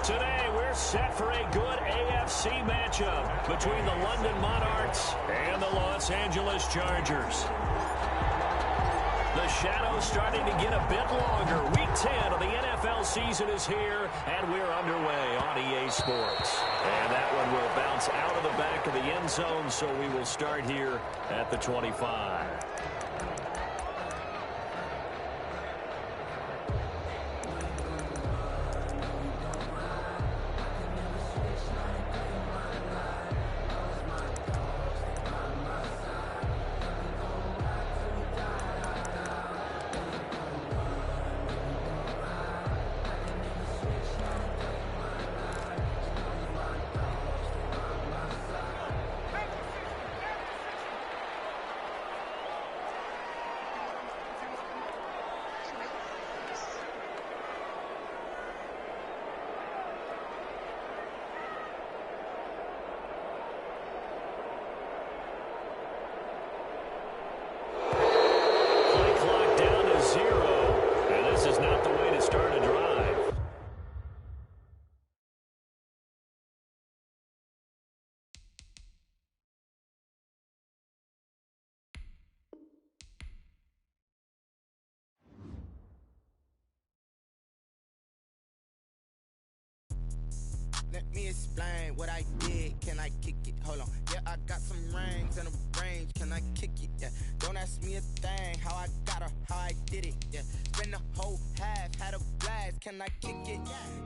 Today, we're set for a good AFC matchup between the London Monarchs and the Los Angeles Chargers. The shadow's starting to get a bit longer. Week 10 of the NFL season is here, and we're underway on EA Sports. And that one will bounce out of the back of the end zone, so we will start here at the 25. Let me explain what I did. Can I kick it? Hold on. Yeah, I got some rings and a range. Can I kick it? Yeah. Don't ask me a thing. How I got her, how I did it. Yeah. Spend the whole half, had a blast. Can I kick it?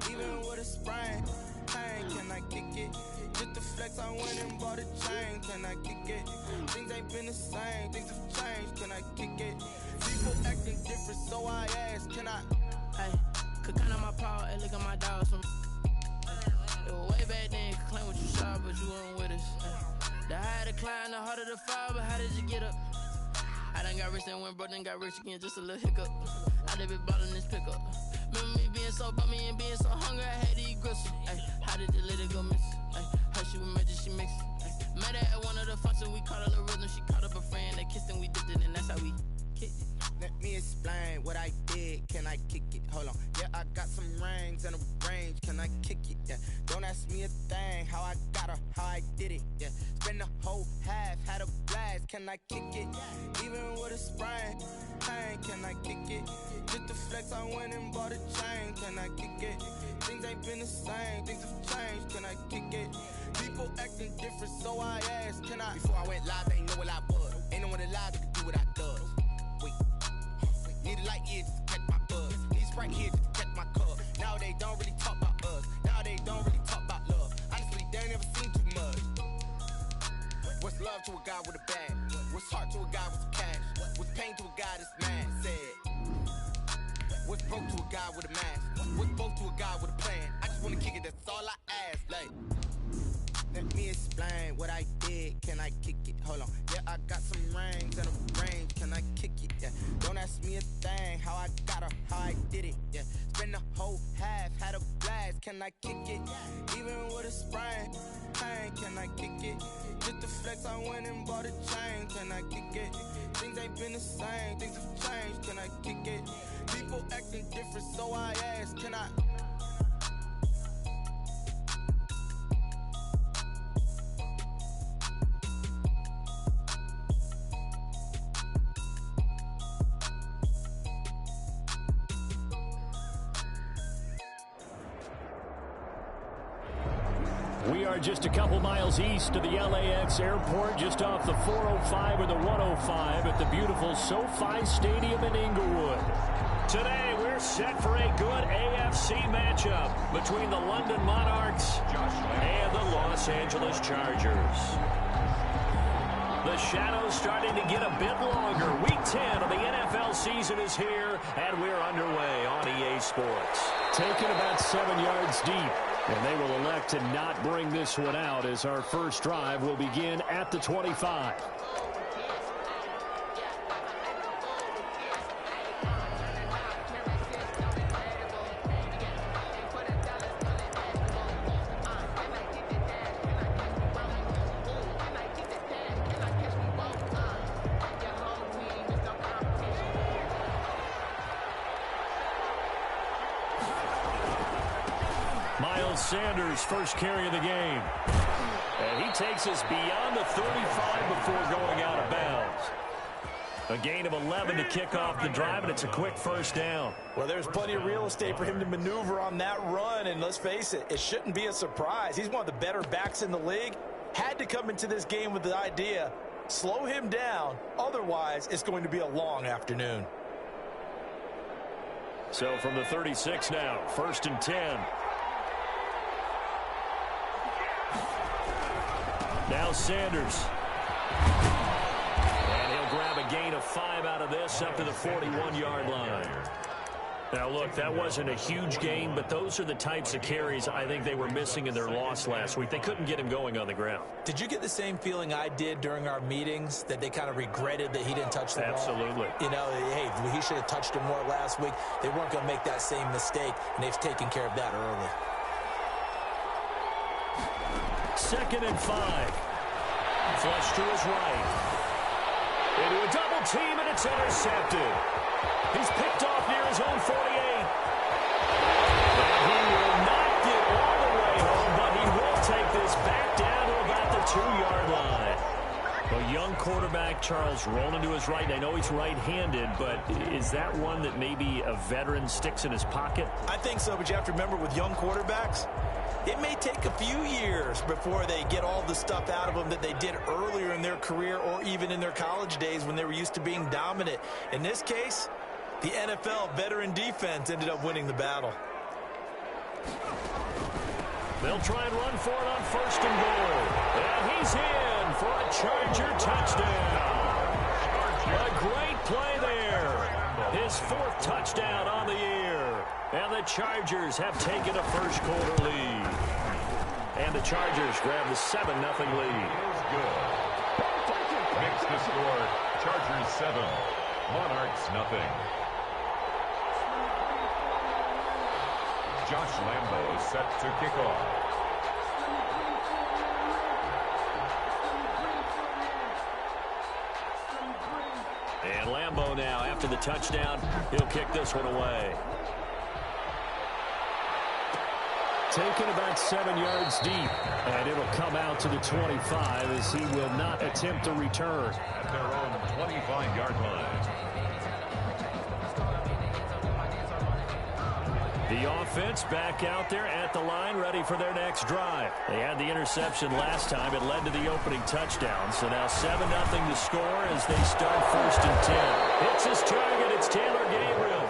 Even with a sprain. Pain, can I kick it? Just the flex, I went and bought a chain. Can I kick it? Things ain't been the same. Things have changed. Can I kick it? People acting different, so I ask. Can I? Hey, could count on my paw and look at my dogs from. It was way back then, could claim what you saw, but you weren't with us. The higher the climb, the harder the fall, but how did you get up? I done got rich and went broke, then got rich again, just a little hiccup. I done been ballin' this pickup. Remember me being so bummy and being so hungry, I had to eat gristle. Ay, how did the lady go miss? Ay, how she was magic, she mixed. Met her at one of the functions, we caught a little rhythm, she caught up a friend, they kissed and we dipped it, and that's how we kicked it. Let me explain what I did. Can I kick it? Hold on. Yeah, I got some rings and a range. Can I kick it? Yeah. Don't ask me a thing. How I got her, how I did it. Yeah. Spend the whole half, had a blast. Can I kick it? Even with a sprain. Pain, can I kick it? Just the flex, I went and bought a chain. Can I kick it? Things ain't been the same. Things have changed. Can I kick it? People acting different, so I asked. Can I? Before I went live, they ain't know what I was. Ain't no one alive that could do what I does. Wait. Need a light here just to catch my buzz. Need Sprite here just to catch my cup. Now they don't really talk about us. Now they don't really talk about love. Honestly, they ain't never seen too much. What's love to a guy with a bag? What's heart to a guy with some cash? What's pain to a guy that's mad? Said. What's broke to a guy with a mask? What's broke to a guy with a plan? I just wanna kick it, that's all I ask. Like, let me explain what I did. Can I kick it? Hold on. Yeah, I got some rings and a range. Can I kick it? Yeah. Don't ask me a thing. How I got her, how I did it. Yeah. Spend the whole half, had a blast. Can I kick it? Even with a sprain. Pain, can I kick it? Just the flex, I went and bought a chain. Can I kick it? Things ain't been the same. Things have changed. Can I kick it? People acting different, so I ask. Can I? We are just a couple miles east of the LAX airport, just off the 405 or the 105 at the beautiful SoFi Stadium in Inglewood. Today, we're set for a good AFC matchup between the London Monarchs and the Los Angeles Chargers. The shadow's starting to get a bit longer. Week 10 of the NFL season is here, and we're underway on EA Sports. Taken about 7 yards deep. And they will elect to not bring this one out as our first drive will begin at the 25. Miles Sanders' first carry of the game. And he takes us beyond the 35 before going out of bounds. A gain of 11 to kick off the drive, and it's a quick first down. Well, there's plenty of real estate for him to maneuver on that run, and let's face it, it shouldn't be a surprise. He's one of the better backs in the league. Had to come into this game with the idea, slow him down, otherwise it's going to be a long afternoon. So from the 36 now, 1st and 10. Now Sanders. And he'll grab a gain of 5 out of this up to the 41-yard line. Now, look, that wasn't a huge gain, but those are the types of carries I think they were missing in their loss last week. They couldn't get him going on the ground. Did you get the same feeling I did during our meetings, that they kind of regretted that he didn't touch the ball? Absolutely. You know, hey, he should have touched him more last week. They weren't going to make that same mistake, and they've taken care of that early. 2nd and 5. Flush to his right. Into a double team, and it's intercepted. He's picked off near his own 48. And he will not get all the way home, but he will take this back down to about the 2-yard line. A young quarterback, Charles, rolling to his right. I know he's right-handed, but is that one that maybe a veteran sticks in his pocket? I think so, but you have to remember with young quarterbacks, it may take a few years before they get all the stuff out of them that they did earlier in their career or even in their college days when they were used to being dominant. In this case, the NFL veteran defense ended up winning the battle. They'll try and run for it on 1st and goal. And he's in for a Charger touchdown. A great play there. His 4th touchdown on the year. And the Chargers have taken a first-quarter lead. And the Chargers grab the 7-0 lead. Makes the score Chargers 7, Monarchs nothing. Josh Lambo is set to kick off. And Lambo now, after the touchdown, he'll kick this one away. Taken about 7 yards deep, and it'll come out to the 25 as he will not attempt a return. At their own 25-yard line. The offense back out there at the line, ready for their next drive. They had the interception last time. It led to the opening touchdown. So now 7-0 to score as they start 1st and 10. Hits his target. It's Taylor Gabriel.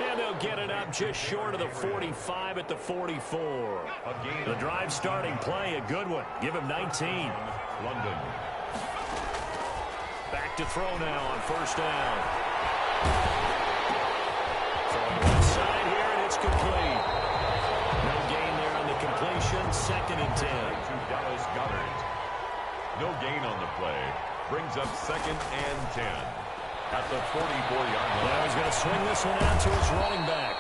And they'll get it up just short of the 45 at the 44. The drive starting play, a good one. Give him 19. London. Back to throw now on 1st down. Throwing left side here, and it's complete. No gain there on the completion. 2nd and 10. To Dallas Goedert. No gain on the play. Brings up 2nd and 10. At the 44-yard line. Now he's going to swing this one out to his running back.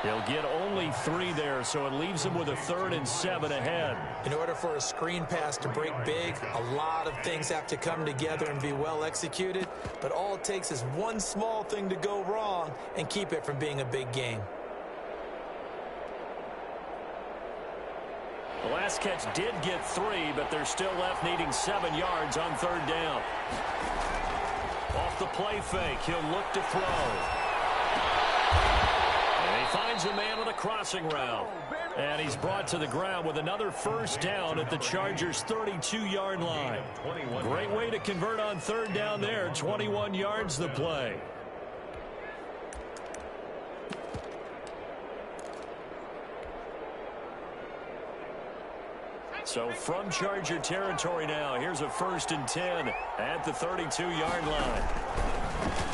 He'll get only 3 there, so it leaves him with a 3rd and 7 ahead. In order for a screen pass to break big, a lot of things have to come together and be well executed, but all it takes is one small thing to go wrong and keep it from being a big game. The last catch did get 3, but they're still left needing 7 yards on 3rd down. Off the play fake, he'll look to throw. And he finds a man on a crossing route. And he's brought to the ground with another 1st down at the Chargers' 32-yard line. Great way to convert on 3rd down there. 21 yards the play. So from Charger territory now, here's a 1st and 10 at the 32-yard line.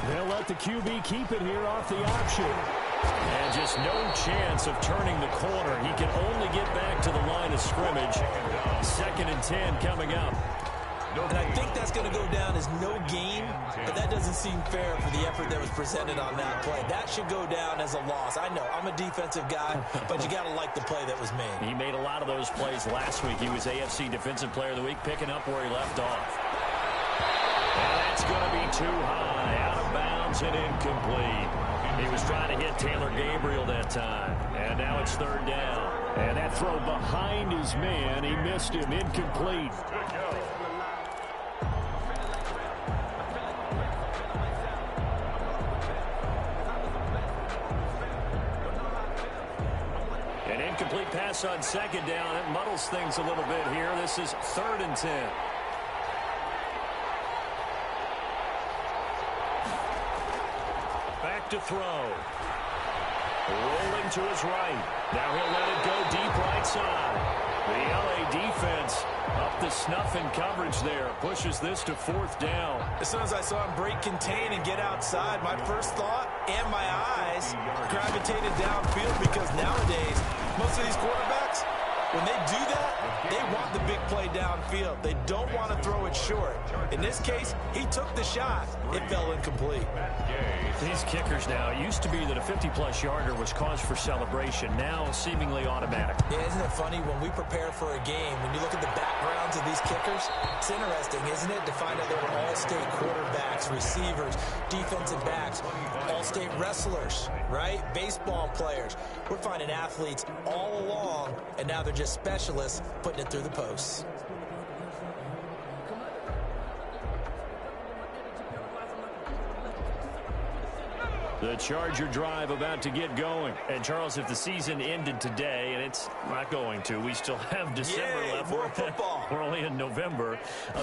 They'll let the QB keep it here off the option. And just no chance of turning the corner. He can only get back to the line of scrimmage. 2nd and 10 coming up. And I think that's going to go down as no gain, but that doesn't seem fair for the effort that was presented on that play. That should go down as a loss. I know, I'm a defensive guy, but you got to like the play that was made. He made a lot of those plays last week. He was AFC Defensive Player of the Week, picking up where he left off. And that's going to be too high, out of bounds and incomplete. He was trying to hit Taylor Gabriel that time, and now it's 3rd down. And that throw behind his man. He missed him. Incomplete. An incomplete pass on second down. It muddles things a little bit here. This is 3rd and 10. Back to throw. Rolling to his right. Now he'll let it go deep right side. The LA defense up to snuff in coverage there. Pushes this to 4th down. As soon as I saw him break contain and get outside, my first thought and my eyes gravitated downfield, because nowadays, most of these quarterbacks, when they do that, they want the big play downfield. They don't want to throw it short. In this case, he took the shot. It fell incomplete. These kickers now, it used to be that a 50-plus yarder was cause for celebration. Now, seemingly automatic. Yeah, isn't it funny when we prepare for a game, when you look at the backgrounds of these kickers, it's interesting, isn't it, to find out they were all-state quarterbacks, receivers, defensive backs, all-state wrestlers, right? Baseball players. We're finding athletes all along, and now they're just specialists putting it through the posts. The Charger drive about to get going. And, Charles, if the season ended today, and it's not going to, we still have December left. More football. We're only in November.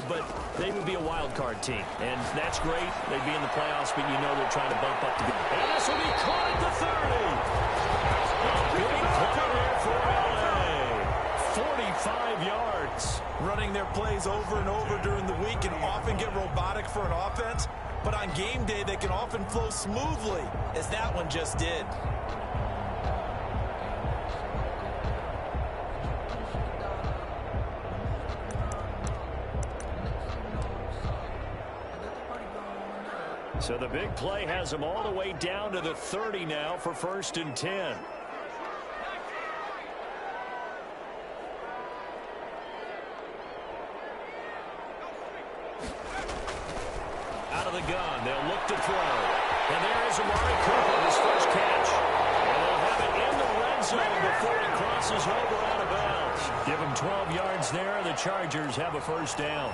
But they would be a wild card team. And that's great. They'd be in the playoffs, but you know they're trying to bump up to be. And this will be caught at the 30. Big play there for LA. 45 yards. Running their plays over and over during the week can often get robotic for an offense. But on game day, they can often flow smoothly, as that one just did. So the big play has them all the way down to the 30 now for 1st and 10. Out of the gun, they'll look to throw. And there is Amari Cooper, his first catch. And they'll have it in the red zone before it crosses over out of bounds. Give them 12 yards there. The Chargers have a 1st down.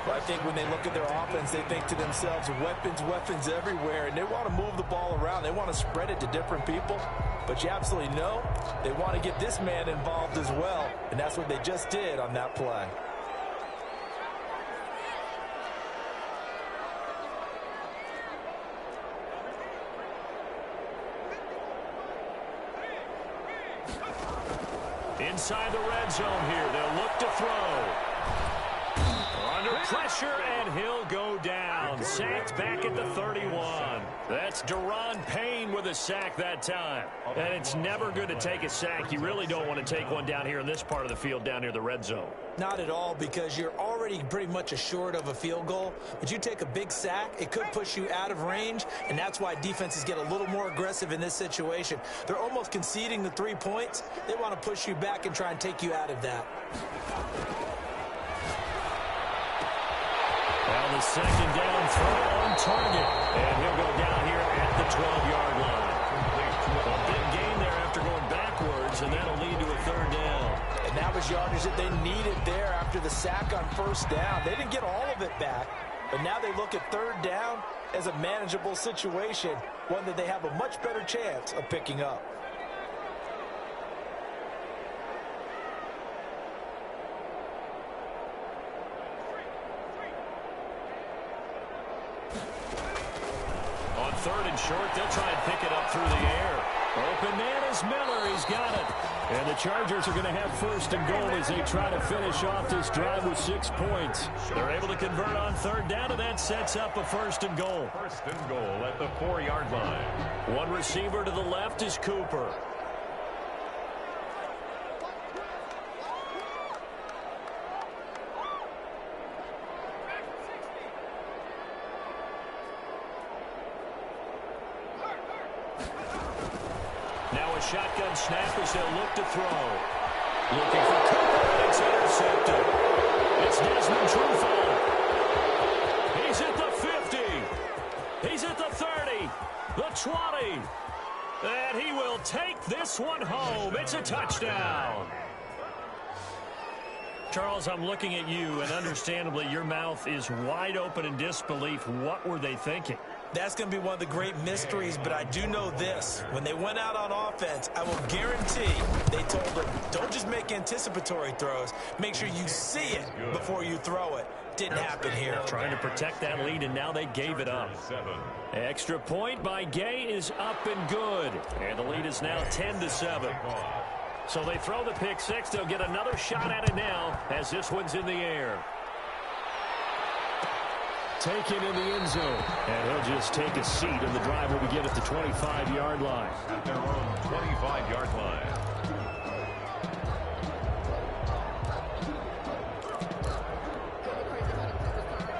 Well, I think when they look at their offense, they think to themselves, weapons everywhere, and they want to move the ball around. They want to spread it to different people. But you absolutely know they want to get this man involved as well, and that's what they just did on that play. Inside the red zone here, they'll look to throw. Under pressure, and he'll go down. Sacked back at the 31. That's Deron Payne with a sack that time. And it's never good to take a sack. You really don't want to take one down here in this part of the field, down near the red zone. Not at all, because you're already pretty much assured of a field goal. But you take a big sack, it could push you out of range, and that's why defenses get a little more aggressive in this situation. They're almost conceding the 3 points. They want to push you back and try and take you out of that. Well, the second down throw on target. And he'll go down here at the 12-yard line. A big gain there after going backwards, and that'll lead to a 3rd down. And that was yardage that they needed there after the sack on 1st down. They didn't get all of it back, but now they look at 3rd down as a manageable situation, one that they have a much better chance of picking up. On 3rd and short, they'll try and pick it up through the air. Open man is Miller. He's got it. And the Chargers are going to have 1st and goal as they try to finish off this drive with 6 points. They're able to convert on 3rd down, and that sets up a 1st and goal. 1st and goal at the 4-yard line. One receiver to the left is Cooper. Now a shotgun snap as they'll look to throw. Looking for Cooper, and it's intercepted. It's Desmond Trufant. He's at the 50. He's at the 30. The 20. And he will take this one home. It's a touchdown. Charles, I'm looking at you, and understandably, your mouth is wide open in disbelief. What were they thinking? That's going to be one of the great mysteries, but I do know this. When they went out on offense, I will guarantee they told them, don't just make anticipatory throws. Make sure you see it before you throw it. Didn't happen here. Trying to protect that lead, and now they gave it up. Extra point by Gay is up and good. And the lead is now 10-7. So they throw the pick six. They'll get another shot at it now as this one's in the air. Taken in the end zone. And he'll just take a seat, and the drive will begin at the 25-yard line. At their own 25-yard line.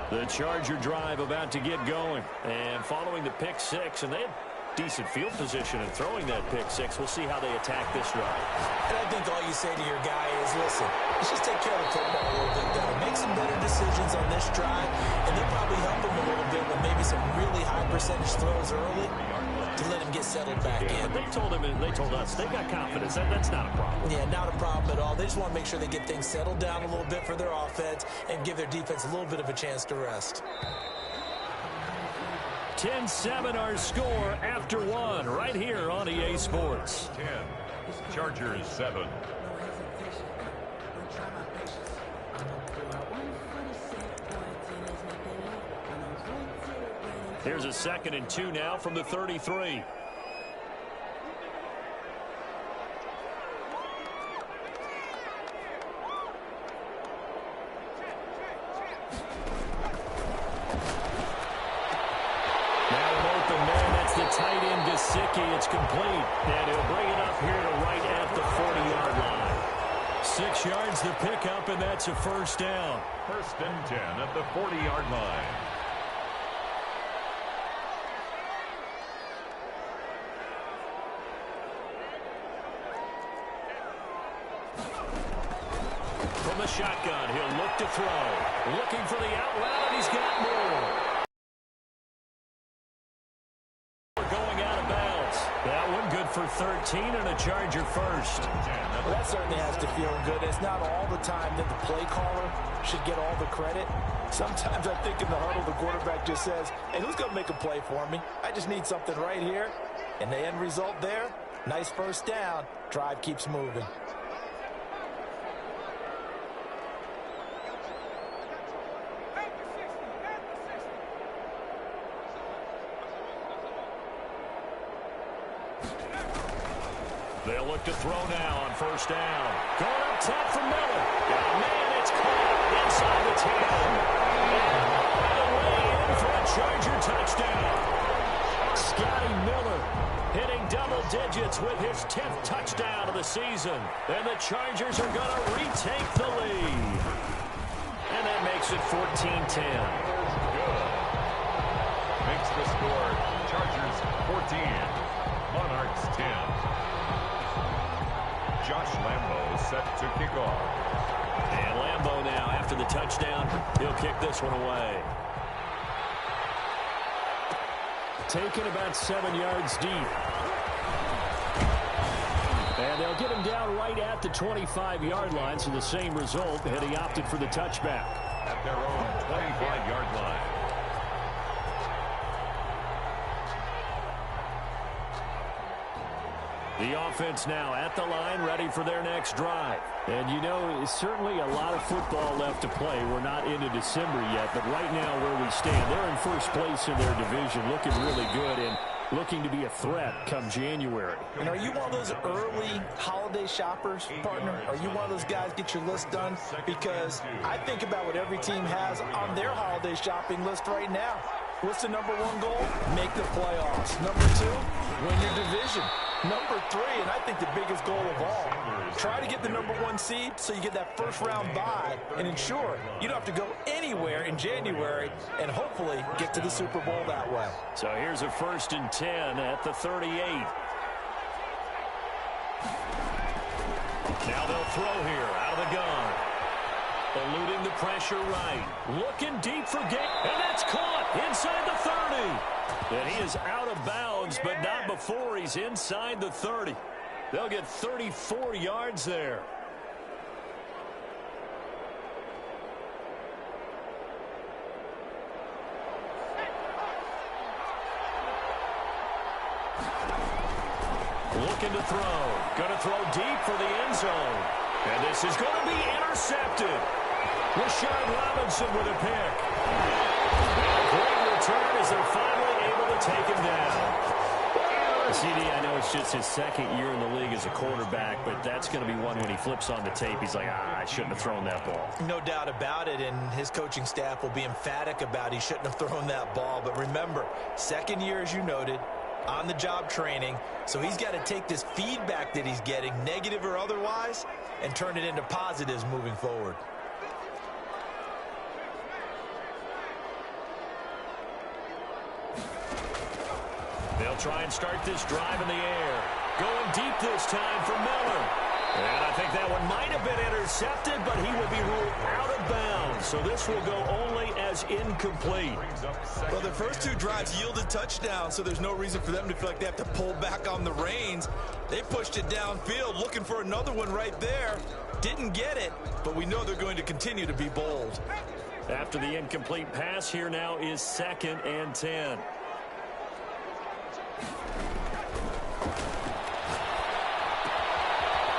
The Charger drive about to get going. And following the pick six, and they had decent field position in throwing that pick six. We'll see how they attack this drive. And I think all you say to your guy is, listen, let's just take care of the football a little bit better. Make some better decisions on this drive, and then probably help him a little bit with maybe some really high percentage throws early to let him get settled back in. But they told him, and they told us, they got confidence. That's not a problem. Yeah, not a problem at all. They just want to make sure they get things settled down a little bit for their offense and give their defense a little bit of a chance to rest. 10-7 our score after one right here on EA Sports. 10, Chargers 7. Here's a 2nd and 2 now from the 33. It's complete, and he'll bring it up here to right at the 40-yard line. 6 yards to pick up, and that's a first down. 1st and 10 at the 40-yard line. From the shotgun, he'll look to throw. Looking for the out route, and he's got more. For 13 and a Charger first. Well, that certainly has to feel good. It's not all the time that the play caller should get all the credit. Sometimes I think in the huddle, the quarterback just says, hey, who's going to make a play for me? I just need something right here. And the end result there, nice first down. Drive keeps moving. They'll look to throw now on first down. Going up top for Miller. And man, it's caught inside the 10. And away in for a Charger touchdown. Scotty Miller hitting double digits with his 10th touchdown of the season. And the Chargers are going to retake the lead. And that makes it 14-10. Makes the score Chargers 14, Monarchs 10. Josh Lambo set to kick off. And Lambo now, after the touchdown, he'll kick this one away. Taken about 7 yards deep. And they'll get him down right at the 25-yard line, so the same result, and he opted for the touchback. At their own 25-yard line. The offense now at the line, ready for their next drive. And, you know, certainly a lot of football left to play. We're not into December yet, but right now where we stand, they're in first place in their division, looking really good and looking to be a threat come January. And are you one of those early holiday shoppers, partner? Are you one of those guys get your list done? Because I think about what every team has on their holiday shopping list right now. What's the number one goal? Make the playoffs. Number two, win your division. Number three, and I think the biggest goal of all, try to get the number one seed so you get that first round bye and ensure you don't have to go anywhere in January and hopefully get to the Super Bowl that way. So here's a 1st and 10 at the 38. Now they'll throw here out of the gun. Eluding the pressure right. Looking deep for gain. And that's caught inside the 30. And he is out of bounds, but not before he's inside the 30. They'll get 34 yards there. Looking to throw. Going to throw deep for the end zone. And this is going to be intercepted. Rashard Robinson with a pick. And a great return as they're finally able to take him down. CD, I know it's just his second year in the league as a quarterback, but that's going to be one when he flips on the tape. He's like, I shouldn't have thrown that ball. No doubt about it, and his coaching staff will be emphatic about he shouldn't have thrown that ball. But remember, second year, as you noted, on-the-job training, so he's got to take this feedback that he's getting, negative or otherwise, and turn it into positives moving forward. They'll try and start this drive in the air. Going deep this time for Miller. And I think that one might have been intercepted, but he will be ruled out of bounds. So this will go only as incomplete. Well, their first two drives yielded touchdowns, so there's no reason for them to feel like they have to pull back on the reins. They pushed it downfield, looking for another one right there. Didn't get it, but we know they're going to continue to be bold. After the incomplete pass, here now is 2nd and 10.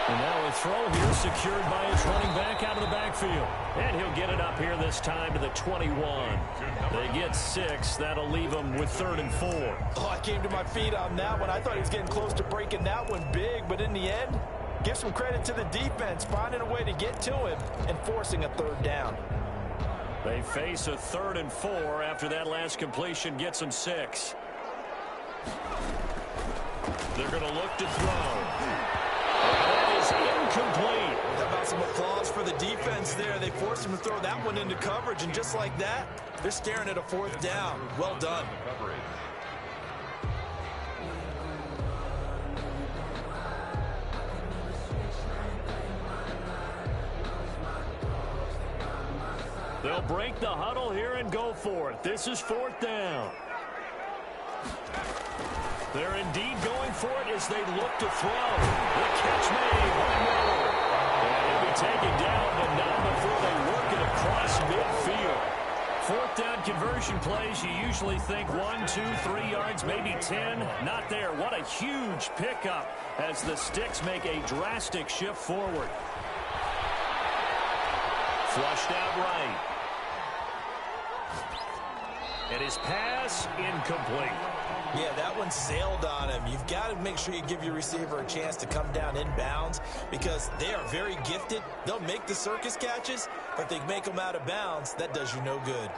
And now a throw here secured by his running back out of the backfield. And he'll get it up here this time to the 21. They get 6. That'll leave him with 3rd and 4. Oh, I came to my feet on that one. I thought he was getting close to breaking that one big, but in the end, give some credit to the defense, finding a way to get to him and forcing a 3rd down. They face a 3rd and 4 after that last completion gets them 6. They're going to look to throw. That is incomplete. How about some applause for the defense there? They forced him to throw that one into coverage, and just like that, they're staring at a 4th down. Well done. They'll break the huddle here and go for it. This is 4th down. They're indeed going for it as they look to throw. The catch made by Miller. And he'll be taken down, but not before they work it across midfield. 4th down conversion plays, you usually think 1, 2, 3 yards, maybe 10. Not there. What a huge pickup as the Sticks make a drastic shift forward. Flushed out right. And his pass incomplete. Yeah, that one sailed on him. You've got to make sure you give your receiver a chance to come down inbounds because they are very gifted. They'll make the circus catches, but if they make them out of bounds, that does you no good.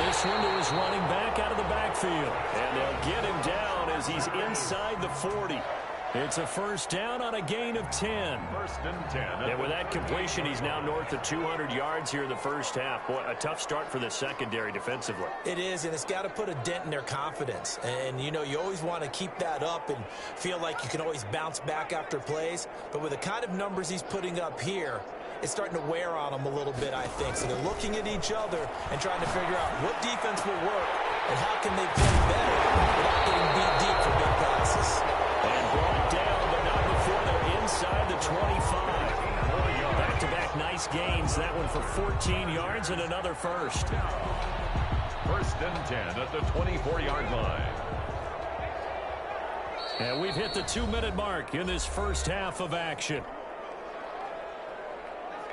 This one to his running back out of the backfield. And they'll get him down as he's inside the 40. It's a 1st down on a gain of 10. 1st and 10. And with that completion, he's now north of 200 yards here in the first half. Boy, a tough start for the secondary defensively. It is, and it's got to put a dent in their confidence. And, you know, you always want to keep that up and feel like you can always bounce back after plays. But with the kind of numbers he's putting up here, it's starting to wear on them a little bit, I think. So they're looking at each other and trying to figure out what defense will work and how can they play better without getting beat deep for big passes. And brought down, but not before they're inside the 25. Back-to-back nice gains. That one for 14 yards and another 1st. 1st and 10 at the 24-yard line. And we've hit the 2-minute mark in this first half of action.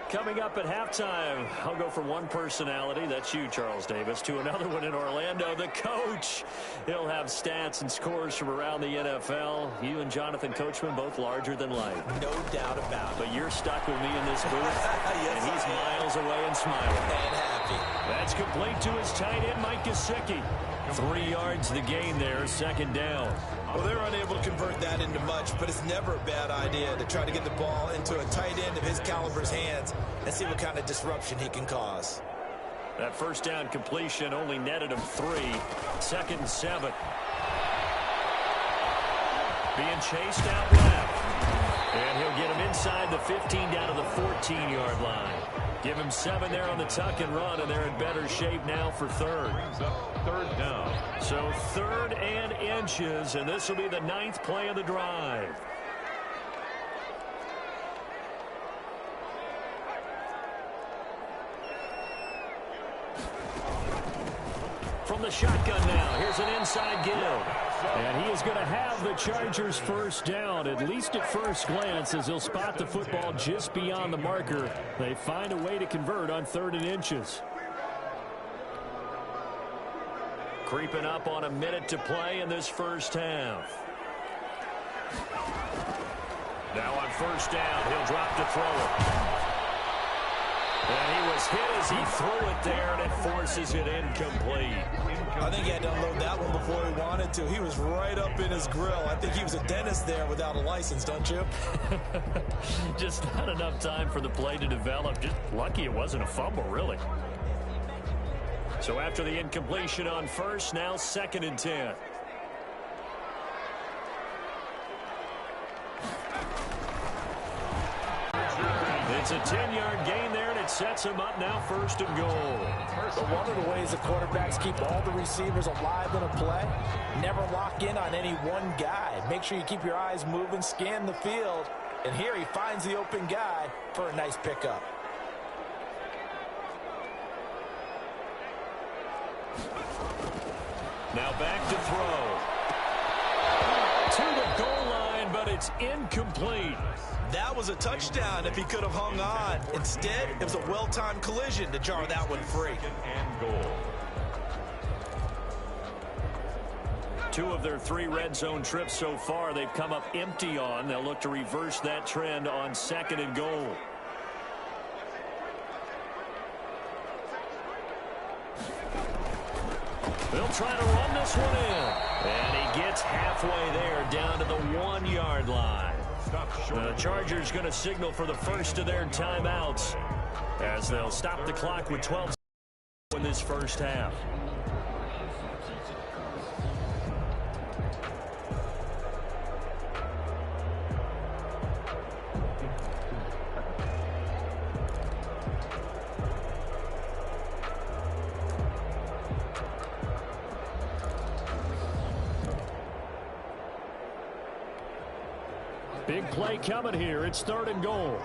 Coming up at halftime, I'll go from one personality, that's you, Charles Davis, to another one in Orlando, the coach. He'll have stats and scores from around the NFL. You and Jonathan Coachman, both larger than life. No doubt about it. But you're stuck with me in this booth, Yes, and he's miles away and smiling. And happy. happy. That's complete to his tight end, Mike Gesicki. 3 yards the gain there, second down. Well, they're unable to convert that into much, but it's never a bad idea to try to get the ball into a tight end of his caliber's hands and see what kind of disruption he can cause. That first down completion only netted him 3. 2nd and 7. Being chased out left. And he'll get him inside the 15 down to the 14-yard line. Give him 7 there on the tuck and run, and they're in better shape now for third. Third down. So 3rd and inches, and this will be the 9th play of the drive. From the shotgun now, here's an inside give. And he is going to have the Chargers first down, at least at first glance, as he'll spot the football just beyond the marker. They find a way to convert on 3rd and inches. Creeping up on a minute to play in this first half. Now on first down, he'll drop to throw it. And he was hit as he threw it there, and it forces it incomplete. I think he had to unload that one before he wanted to. He was right up in his grill. I think he was a dentist there without a license, don't you? Just not enough time for the play to develop. Just lucky it wasn't a fumble, really. So after the incompletion on first, now 2nd and 10. It's a 10-yard gain there, and it sets him up now 1st and goal. But one of the ways the quarterbacks keep all the receivers alive in a play, never lock in on any one guy. Make sure you keep your eyes moving, scan the field, and here he finds the open guy for a nice pickup. Now back to throw. To the goal line, but it's incomplete. That was a touchdown if he could have hung on. Instead, it was a well-timed collision to jar that one free. And goal. 2 of their 3 red zone trips so far they've come up empty on. They'll look to reverse that trend on 2nd and goal. They'll try to run this one in. And he gets halfway there down to the 1-yard line. The Chargers going to signal for the first of their timeouts as they'll stop the clock with 12 in this first half. Big play coming here. It's 3rd and goal.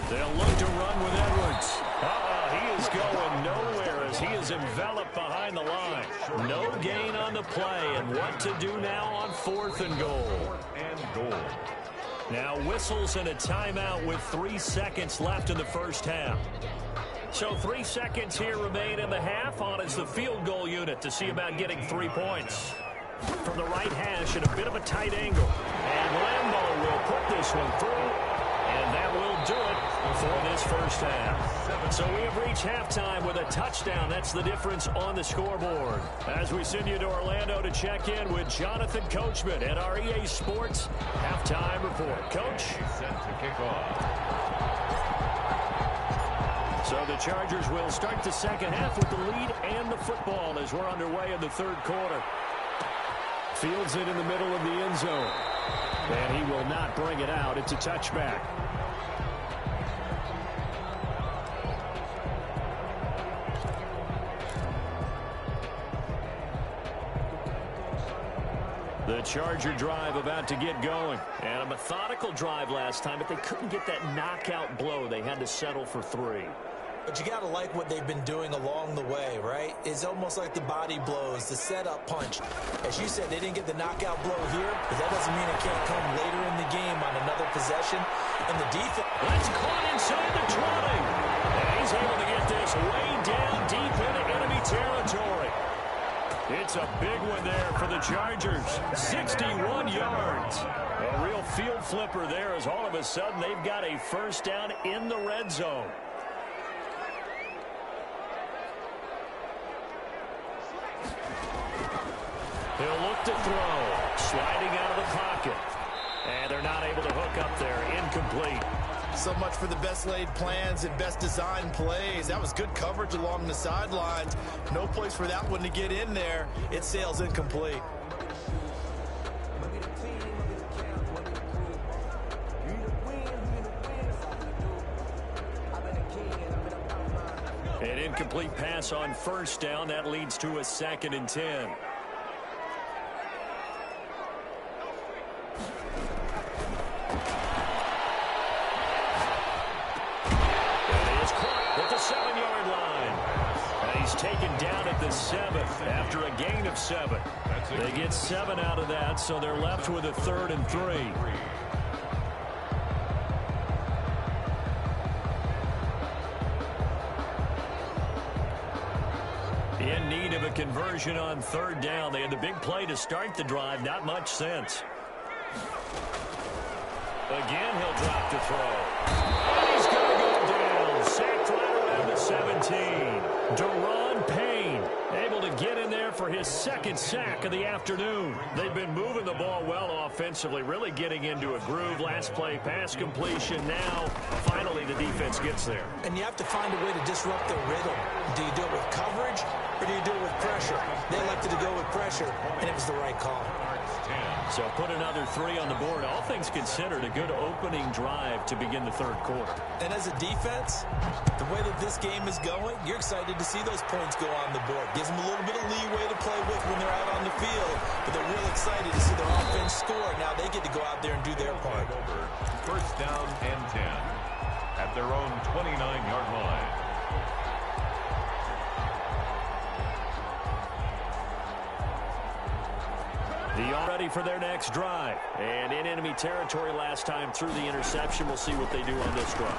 They'll look to run with Edwards. He is going nowhere as he is enveloped behind the line. No gain on the play, and what to do now on 4th and goal. Now whistles and a timeout with 3 seconds left in the first half. So 3 seconds here remain in the half. On is the field goal unit to see about getting 3 points. From the right hash at a bit of a tight angle. And Lambeau will put this one through. And that will do it for this first half. So we have reached halftime with a touchdown. That's the difference on the scoreboard. As we send you to Orlando to check in with Jonathan Coachman at our EA Sports Halftime Report. Coach? Set to kick off. So the Chargers will start the second half with the lead and the football as we're underway in the 3rd quarter. Fields it in the middle of the end zone. And he will not bring it out. It's a touchback. The Charger drive about to get going. And a methodical drive last time, but they couldn't get that knockout blow. They had to settle for 3. But you got to like what they've been doing along the way, right? It's almost like the body blows, the setup punch. As you said, they didn't get the knockout blow here, but that doesn't mean it can't come later in the game on another possession. And the defense... That's caught inside the 20. And he's able to get this way down deep into enemy territory. It's a big one there for the Chargers. 61 yards. A real field flipper there as all of a sudden they've got a first down in the red zone. He'll look to throw. Sliding out of the pocket. And they're not able to hook up there. Incomplete. So much for the best laid plans and best designed plays. That was good coverage along the sidelines. No place for that one to get in there. It sails incomplete. An incomplete pass on first down. That leads to a 2nd and 10. Taken down at the 7th after a gain of 7. They get 7 out of that, so they're left with a 3rd and 3. In need of a conversion on 3rd down. They had the big play to start the drive. Not much sense. Again, he'll drop to throw. And he's going to go down. Sacked right around the 17. Deron Payne able to get in there for his 2nd sack of the afternoon. They've been moving the ball well offensively, really getting into a groove. Last play, pass completion. Now, finally, the defense gets there. And you have to find a way to disrupt their rhythm. Do you do it with coverage or do you do it with pressure? They elected to go with pressure, and it was the right call. So put another 3 on the board. All things considered, a good opening drive to begin the 3rd quarter. And as a defense, the way that this game is going, you're excited to see those points go on the board. Gives them a little bit of leeway to play with when they're out on the field, but they're real excited to see their offense score. Now they get to go out there and do their part. First down and 10 at their own 29-yard line. Ready for their next drive. And in enemy territory last time through the interception. We'll see what they do on this drive.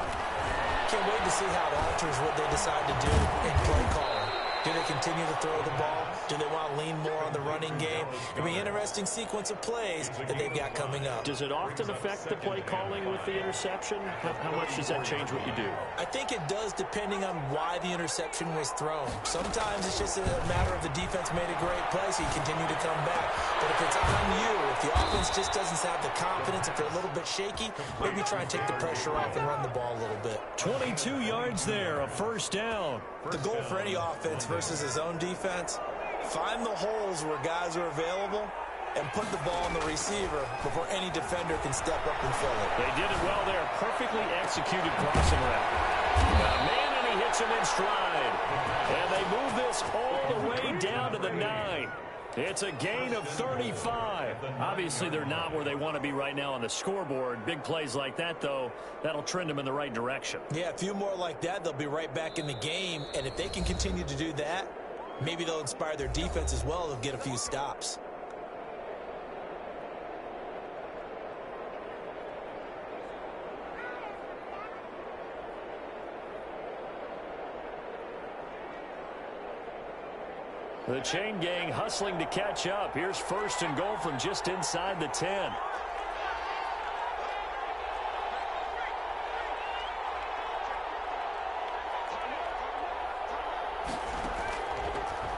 Can't wait to see how it alters what they decide to do in play calling. Do they continue to throw the ball? Do they want to lean more on the running game? It'll be an interesting sequence of plays that they've got coming up. Does it often affect the play calling with the interception? How much does that change what you do? I think it does depending on why the interception was thrown. Sometimes it's just a matter of the defense made a great play, so you continue to come back. But if it's on you, if the offense just doesn't have the confidence, if they're a little bit shaky, maybe try and take the pressure off and run the ball a little bit. 22 yards there, a first down. The goal for any offense versus his own defense, find the holes where guys are available and put the ball on the receiver before any defender can step up and fill it. They did it well there. Perfectly executed crossing route. Man, and he hits him in stride. And they move this all the way down to the 9. It's a gain of 35. Obviously, they're not where they want to be right now on the scoreboard. Big plays like that, though, that'll trend them in the right direction. Yeah, a few more like that, they'll be right back in the game. And if they can continue to do that, maybe they'll inspire their defense as well and get a few stops. The chain gang hustling to catch up. Here's 1st and goal from just inside the 10.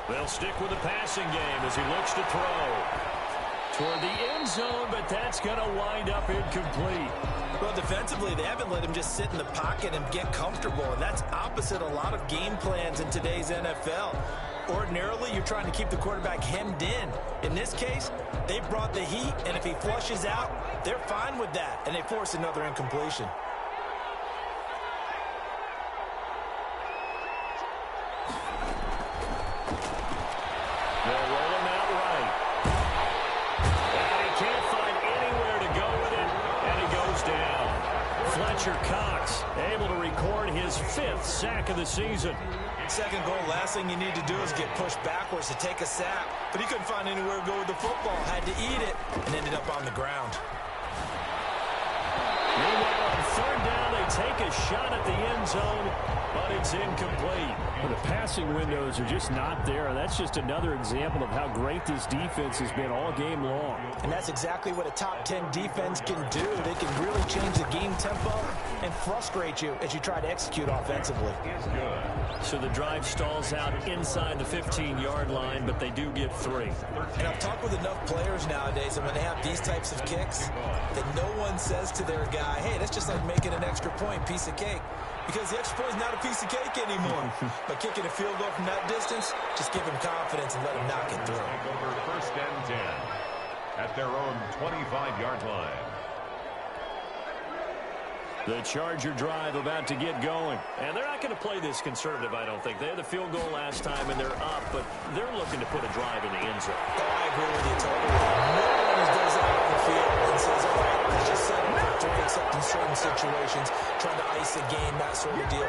They'll stick with the passing game as he looks to throw toward the end zone, but that's going to wind up incomplete. Well, defensively, they haven't let him just sit in the pocket and get comfortable, and that's opposite a lot of game plans in today's NFL. Ordinarily, you're trying to keep the quarterback hemmed in. In this case, they brought the heat, and if he flushes out, they're fine with that, and they force another incompletion. They'll roll him out right. And he can't find anywhere to go with it, and he goes down. Fletcher Cox able to record his 5th sack of the season. Second goal, last thing you need to do is get pushed backwards to take a sack. But he couldn't find anywhere to go with the football. Had to eat it and ended up on the ground. Meanwhile, on third down, they take a shot at the end zone, but it's incomplete. Well, the passing windows are just not there. That's just another example of how great this defense has been all game long. And that's exactly what a top 10 defense can do. They can really change the game tempo and frustrate you as you try to execute offensively. So the drive stalls out inside the 15-yard line, but they do get 3. And I've talked with enough players nowadays, and when they have these types of kicks, that no one says to their guy, hey, that's just like making an extra point, piece of cake. Because the extra point is not a piece of cake anymore. But kicking a field goal from that distance, just give him confidence and let him knock it through. Over first and 10 at their own 25-yard line. The Charger drive about to get going. And they're not going to play this conservative, I don't think. They had the field goal last time, and they're up, but they're looking to put a drive in the end zone. Oh, I agree with you totally. No one goes out on the field and says, all right, let's just set them up to accept in certain situations, trying to ice a game, that sort of deal.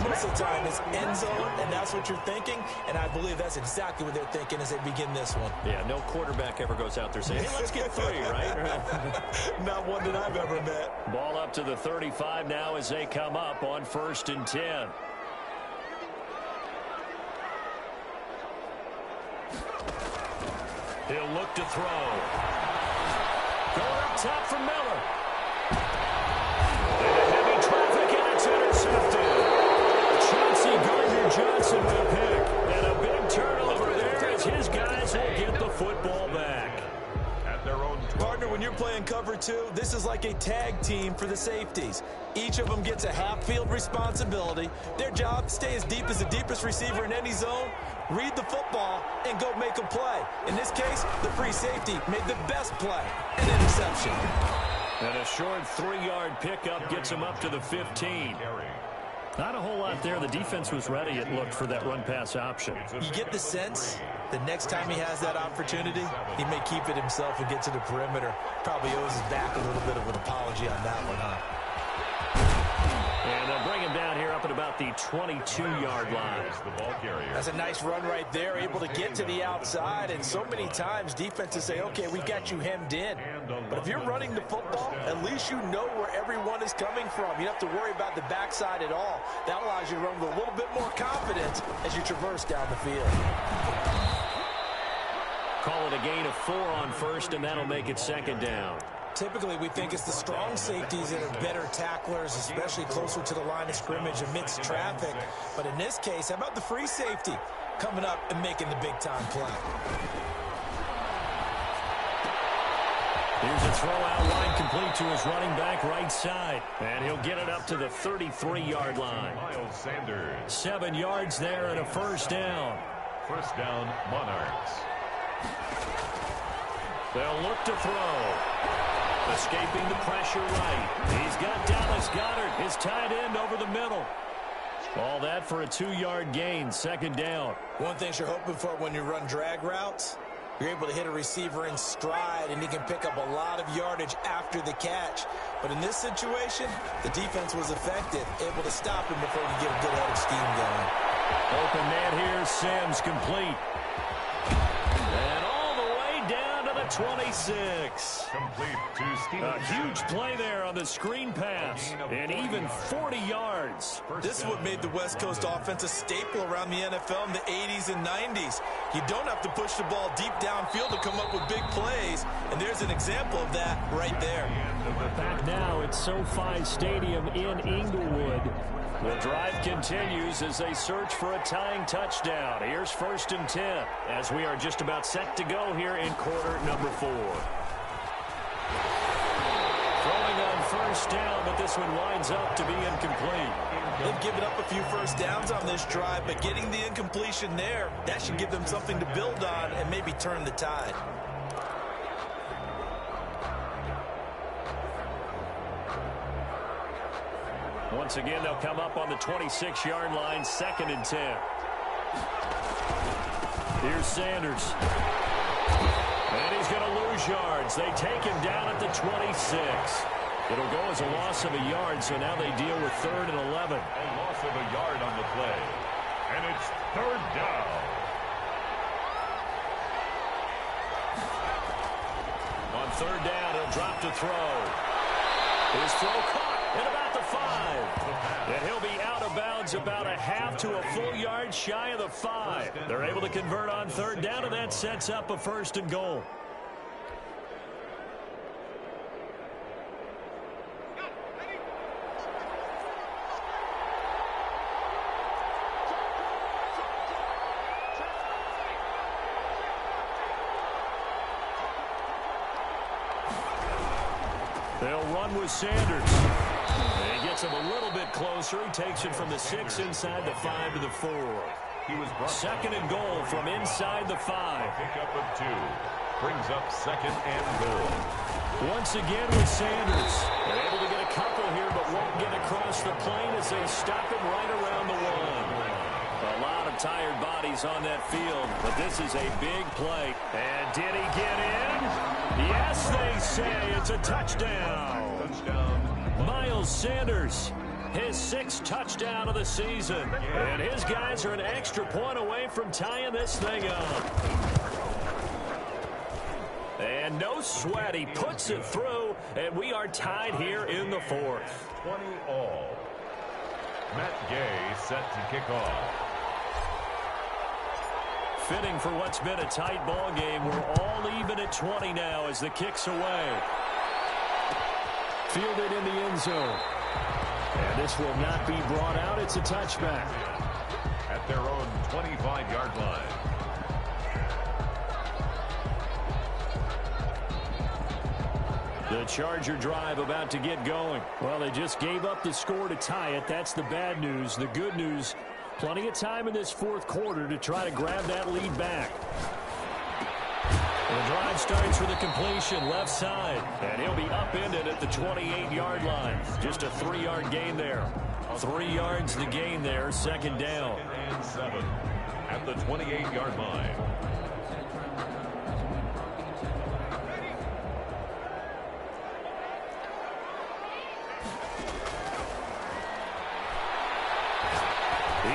Most of the time, it's end zone, and that's what you're thinking, and I believe that's exactly what they're thinking as they begin this one. Yeah, no quarterback ever goes out there saying, hey, let's get 3, right? Not one that I've ever met. Ball up to the 35 now as they come up on first and 10. He'll look to throw. Going up top for Miller. And heavy traffic, and it's intercepted. Chauncey Gardner-Johnson with a pick. And a big turnover there as his guys will get the football back. At their own Partner, when you're playing cover 2, this is like a tag team for the safeties. Each of them gets a half-field responsibility. Their job, stay as deep as the deepest receiver in any zone, read the football, and go make a play. In this case, the free safety made the best play, an interception. And a short 3-yard pickup gets him up to the 15. Not a whole lot there. The defense was ready, it looked, for that run-pass option. You get the sense the next time he has that opportunity, he may keep it himself and get to the perimeter. Probably owes his back a little bit of an apology on that one, huh? And they'll bring him down here up at about the 22-yard line. That's a nice run right there, able to get to the outside. And so many times defenses say, okay, we got you hemmed in. But if you're running the football, at least you know where everyone is coming from. You don't have to worry about the backside at all. That allows you to run with a little bit more confidence as you traverse down the field. Call it a gain of 4 on first, and that'll make it second down. Typically, we think it's the strong safeties that are better tacklers, especially closer to the line of scrimmage amidst traffic. But in this case, how about the free safety coming up and making the big-time play? Here's a throw out wide complete to his running back right side. And he'll get it up to the 33-yard line. Miles Sanders. 7 yards there and a first down. First down, Monarchs. They'll look to throw. Escaping the pressure right. He's got Dallas Goedert, his tight end, over the middle. All that for a 2-yard gain, second down. One thing you're hoping for when you run drag routes, you're able to hit a receiver in stride, and he can pick up a lot of yardage after the catch. But in this situation, the defense was effective, able to stop him before he could get a good head of steam going. Open man here, Sims complete. And all the way down to the 26. Complete to Stevenson. A huge play there on the screen pass. And even 40 yards. This is what made the West Coast offense a staple around the NFL in the 80s and 90s. You don't have to push the ball deep downfield to come up with big plays. And there's an example of that right there. Back now at SoFi Stadium in Inglewood. The drive continues as they search for a tying touchdown. Here's first and 10 as we are just about set to go here in quarter number 4. Throwing on first down, but this one winds up to be incomplete. They've given up a few first downs on this drive, but getting the incompletion there, that should give them something to build on and maybe turn the tide. Once again, they'll come up on the 26-yard line, second and 10. Here's Sanders. And he's going to lose yards. They take him down at the 26. It'll go as a loss of a yard, so now they deal with third and 11. A loss of a yard on the play. And it's third down. On third down, he'll drop to throw. His throw caught at about the 5. And he'll be out of bounds about a half to a full yard shy of the 5. They're able to convert on third down, and that sets up a 1st and goal. They'll run with Sanders. And he gets him a little bit closer. He takes it from the 6 inside the 5 to the 4. He was 2nd and goal from inside the 5. Pickup of 2. Brings up 2nd and goal. Once again with Sanders. They're able to get a couple here, but won't get across the plane as they stop him right around the 1. A lot of tired bodies on that field, but this is a big play. And did he get in? Yes, they say it's a touchdown. Miles Sanders, his 6th touchdown of the season. And his guys are an extra point away from tying this thing up. And no sweat, he puts it through, and we are tied here in the 4th. 20 all. Matt Gay set to kick off. Fitting for what's been a tight ball game. We're all even at 20 now as the kick's away. Fielded in the end zone. And this will not be brought out. It's a touchback. At their own 25-yard line. The Charger drive about to get going. Well, they just gave up the score to tie it. That's the bad news. The good news, plenty of time in this 4th quarter to try to grab that lead back. The drive starts with a completion left side, and he'll be upended at the 28-yard line. Just a 3-yard gain there. 3 yards the gain there, 2nd down. 2nd and 7 at the 28-yard line.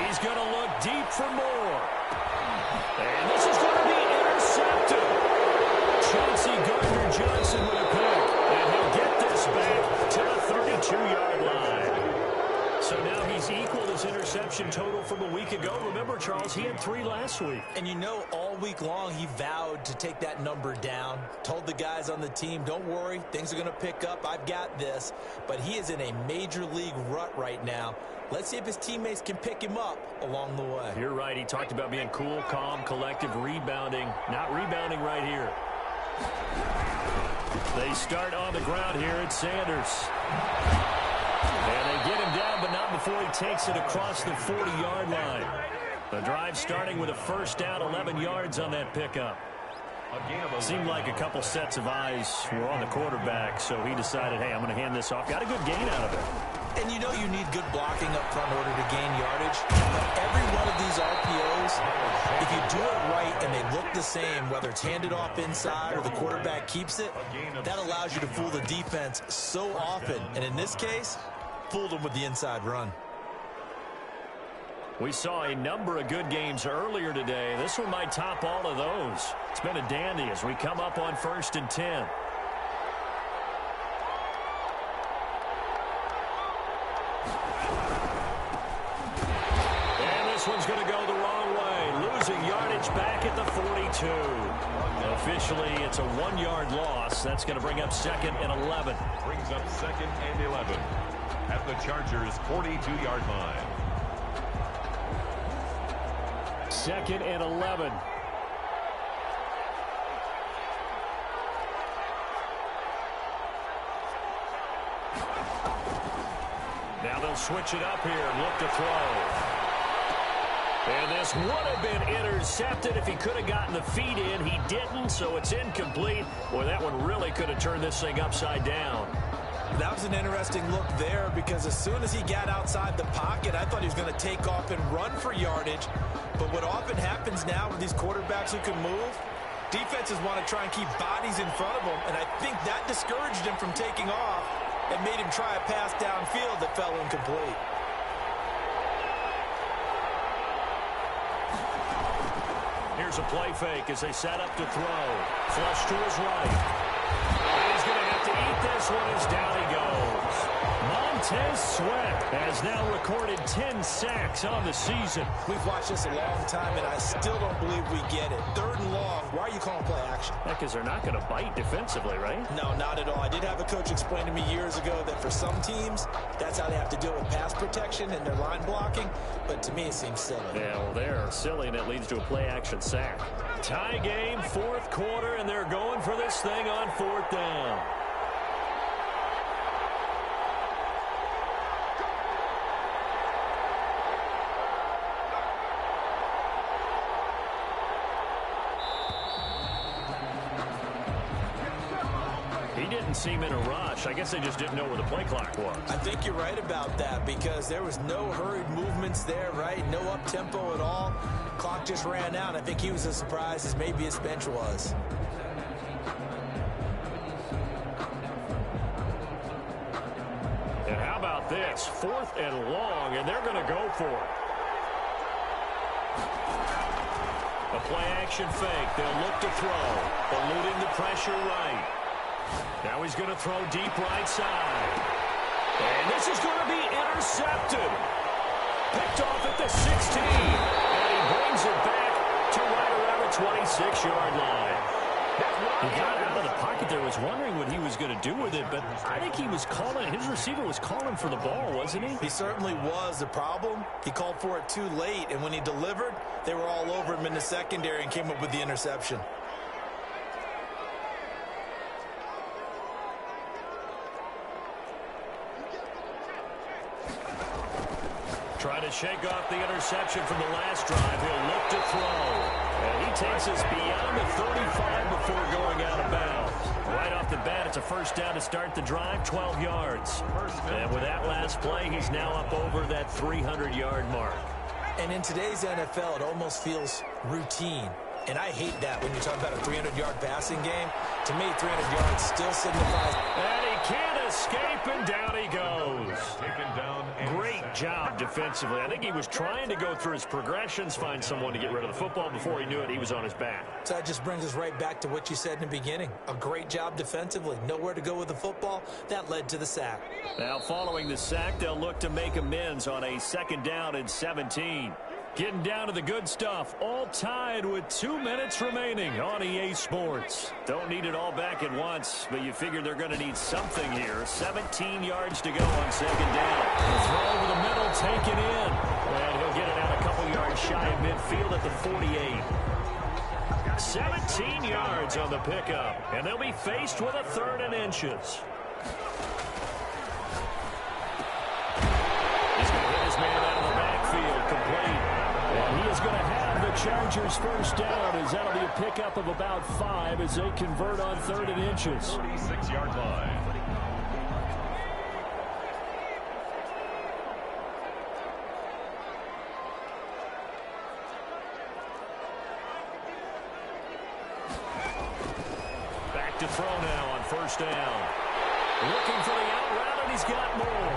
He's going to look deep for more. And this is going to be intercepted. Chauncey Gardner-Johnson with a pick. And he'll get this back to the 32-yard line. So now he's equaled his interception total from a week ago. Remember, Charles, he had 3 last week. And you know, all week long, he vowed to take that number down. Told the guys on the team, don't worry, things are going to pick up. I've got this. But he is in a major league rut right now. Let's see if his teammates can pick him up along the way. You're right. He talked about being cool, calm, collective, rebounding. Not rebounding right here. They start on the ground here at Sanders. And they get him down, but not before he takes it across the 40-yard line. The drive starting with a 1st down, 11 yards on that pickup. Seemed like a couple sets of eyes were on the quarterback, so he decided, hey, I'm going to hand this off. Got a good gain out of it. And you know you need good blocking up front in order to gain yardage. But every one of these RPOs, if you do it right and they look the same, whether it's handed off inside or the quarterback keeps it, that allows you to fool the defense so often. And in this case, fooled them with the inside run. We saw a number of good games earlier today. This one might top all of those. It's been a dandy as we come up on 1st and 10. This one's going to go the wrong way. Losing yardage back at the 42. Officially, it's a 1-yard loss. That's going to bring up 2nd and 11. Brings up 2nd and 11 at the Chargers' 42-yard line. 2nd and 11. Now they'll switch it up here and look to throw. And this would have been intercepted if he could have gotten the feet in. He didn't, so it's incomplete. Boy, that one really could have turned this thing upside down. That was an interesting look there because as soon as he got outside the pocket, I thought he was going to take off and run for yardage. But what often happens now with these quarterbacks who can move, defenses want to try and keep bodies in front of them, and I think that discouraged him from taking off and made him try a pass downfield that fell incomplete. Here's a play fake as they set up to throw. Flush to his right. And he's going to have to eat this one as down he goes. Montez Sweat has now recorded 10 sacks on the season. We've watched this a long time, and I still don't believe we get it. 3rd and long. Why are you calling play action? Because they're not going to bite defensively, right? No, not at all. I did have a coach explain to me years ago that for some teams, that's how they have to deal with pass protection and their line blocking. But to me, it seems silly. Yeah, well, they're silly, and it leads to a play-action sack. Tie game, 4th quarter, and they're going for this thing on 4th down. He didn't seem in a rush. I guess they just didn't know where the play clock was. I think you're right about that because there was no hurried movements there, right? No up-tempo at all. Clock just ran out. I think he was as surprised as maybe his bench was. And how about this? 4th and long, and they're going to go for it. A play-action fake. They'll look to throw, eluding the pressure right. Now he's going to throw deep right side. And this is going to be intercepted. Picked off at the 16. And he brings it back to right around the 26-yard line. He got out of the pocket there, was wondering what he was going to do with it, but I think he was calling, his receiver was calling for the ball, wasn't he? He certainly was. The problem, he called for it too late, and when he delivered, they were all over him in the secondary and came up with the interception. Trying to shake off the interception from the last drive. He'll look to throw. And he takes us beyond the 35 before going out of bounds. Right off the bat, it's a 1st down to start the drive, 12 yards. And with that last play, he's now up over that 300-yard mark. And in today's NFL, it almost feels routine. And I hate that when you're talking about a 300-yard passing game. To me, 300 yards still signifies. And he can't escape, and down he goes. Taken down and Great job defensively. I think he was trying to go through his progressions, find someone to get rid of the football. Before he knew it, he was on his back. So that just brings us right back to what you said in the beginning. A great job defensively. Nowhere to go with the football. That led to the sack. Now, following the sack, they'll look to make amends on a 2nd down and 17. Getting down to the good stuff, all tied with 2 minutes remaining on EA Sports. Don't need it all back at once, but you figure they're going to need something here. 17 yards to go on 2nd down. The throw over the middle, taken in. And he'll get it out a couple yards shy of midfield at the 48. 17 yards on the pickup, and they'll be faced with a 3rd and inches. He's going to hit his man out of the backfield, complete. And he is going to have the Chargers' 1st down, as that'll be a pickup of about 5 as they convert on 3rd and inches. 36-yard line. Back to throw now on 1st down. Looking for the out route, and he's got more.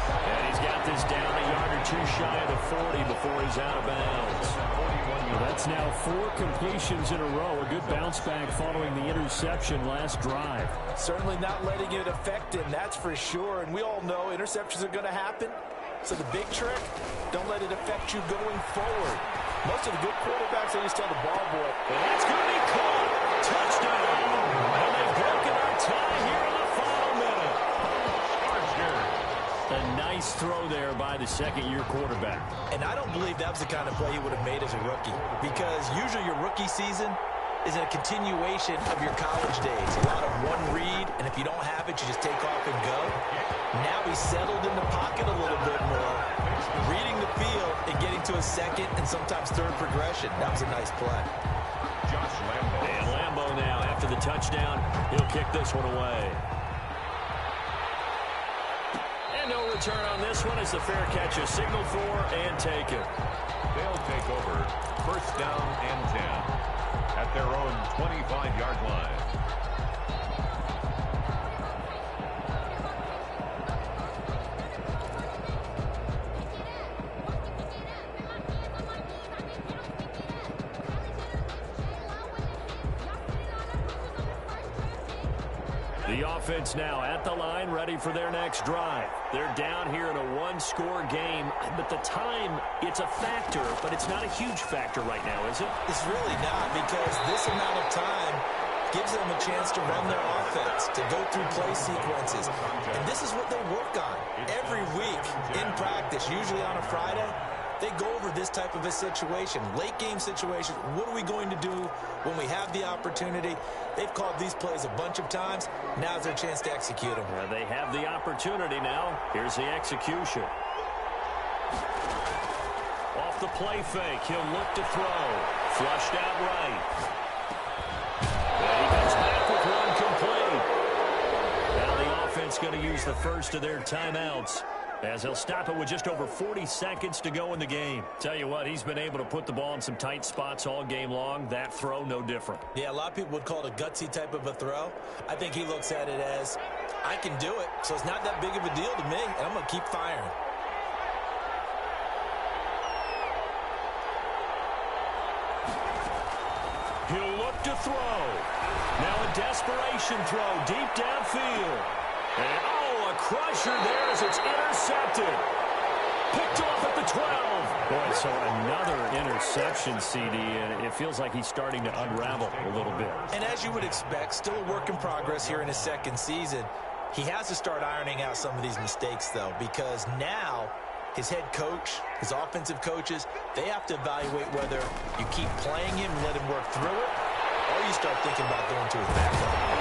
And he's got this down a yard or 2 shy of the 40 before he's out of bounds. Well, that's now 4 completions in a row. A good bounce back following the interception last drive. Certainly not letting it affect him, that's for sure. And we all know interceptions are going to happen. So the big trick, don't let it affect you going forward. Most of the good quarterbacks, they just tell the ball boy. And that's going to be caught. Touchdown. And they've broken our tie here in the final minute. A nice throw there by the 2nd-year quarterback. And I don't believe that was the kind of play he would have made as a rookie. Because usually your rookie season is a continuation of your college days. A lot of one read, and if you don't have it, you just take off and go. Now he's settled in the pocket a little bit more, reading the field and getting to a 2nd and sometimes 3rd progression. That was a nice play. And Lambo now, after the touchdown, he'll kick this one away. And no return on this one as the fair catch is signaled for and taken. They'll take over 1st down and 10 at their own 25-yard line. The offense now at the line, ready for their next drive. They're down here in a one-score game, but the time, it's a factor, but it's not a huge factor right now, is it? It's really not, because this amount of time gives them a chance to run their offense, to go through play sequences. And this is what they work on every week in practice, usually on a Friday. They go over this type of a situation, late game situation. What are we going to do when we have the opportunity? They've called these plays a bunch of times. Now's their chance to execute them. They have the opportunity now. Here's the execution. Off the play fake, he'll look to throw. Flushed out right. And he comes back with one complete. Now the offense going to use the first of their timeouts, as he'll stop it with just over 40 seconds to go in the game. Tell you what, he's been able to put the ball in some tight spots all game long. That throw, no different. Yeah, a lot of people would call it a gutsy type of a throw. I think he looks at it as, I can do it, so it's not that big of a deal to me, and I'm going to keep firing. He'll look to throw. Now a desperation throw deep downfield. And, oh, a crusher there as it's intercepted. Picked off at the 12. Boy, so another interception, CD, and it feels like he's starting to unravel a little bit. And as you would expect, still a work in progress here in his second season. He has to start ironing out some of these mistakes, though, because now his head coach, his offensive coaches, they have to evaluate whether you keep playing him and let him work through it, or you start thinking about going to his backup.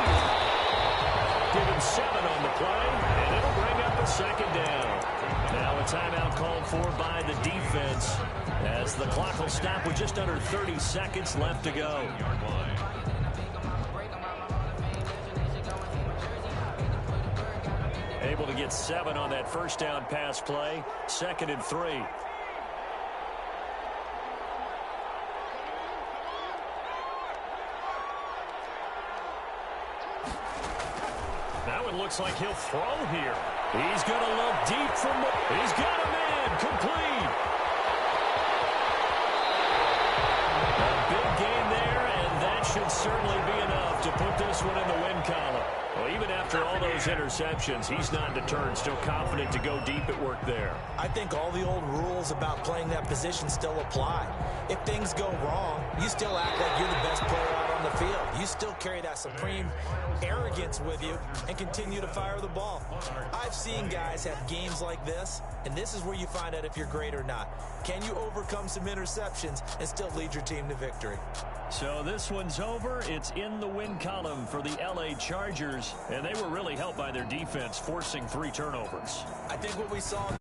Give him 7 on the play, and it'll bring up a second down. Now a timeout called for by the defense, as the clock will stop with just under 30 seconds left to go. Able to get 7 on that first down pass play. 2nd and 3. Now it looks like he'll throw here. He's going to look deep from the... He's got him in. Complete. A big gain there, and that should certainly be enough to put this one in the win column. Well, even after all those interceptions, he's not deterred, still confident to go deep at work there. I think all the old rules about playing that position still apply. If things go wrong, you still act like you're the best player out on the field. You still carry that supreme arrogance with you and continue to fire the ball. I've seen guys have games like this, and this is where you find out if you're great or not. Can you overcome some interceptions and still lead your team to victory? So this one's over. It's in the win column for the LA Chargers, and they were really helped by their defense, forcing 3 turnovers. I think what we saw...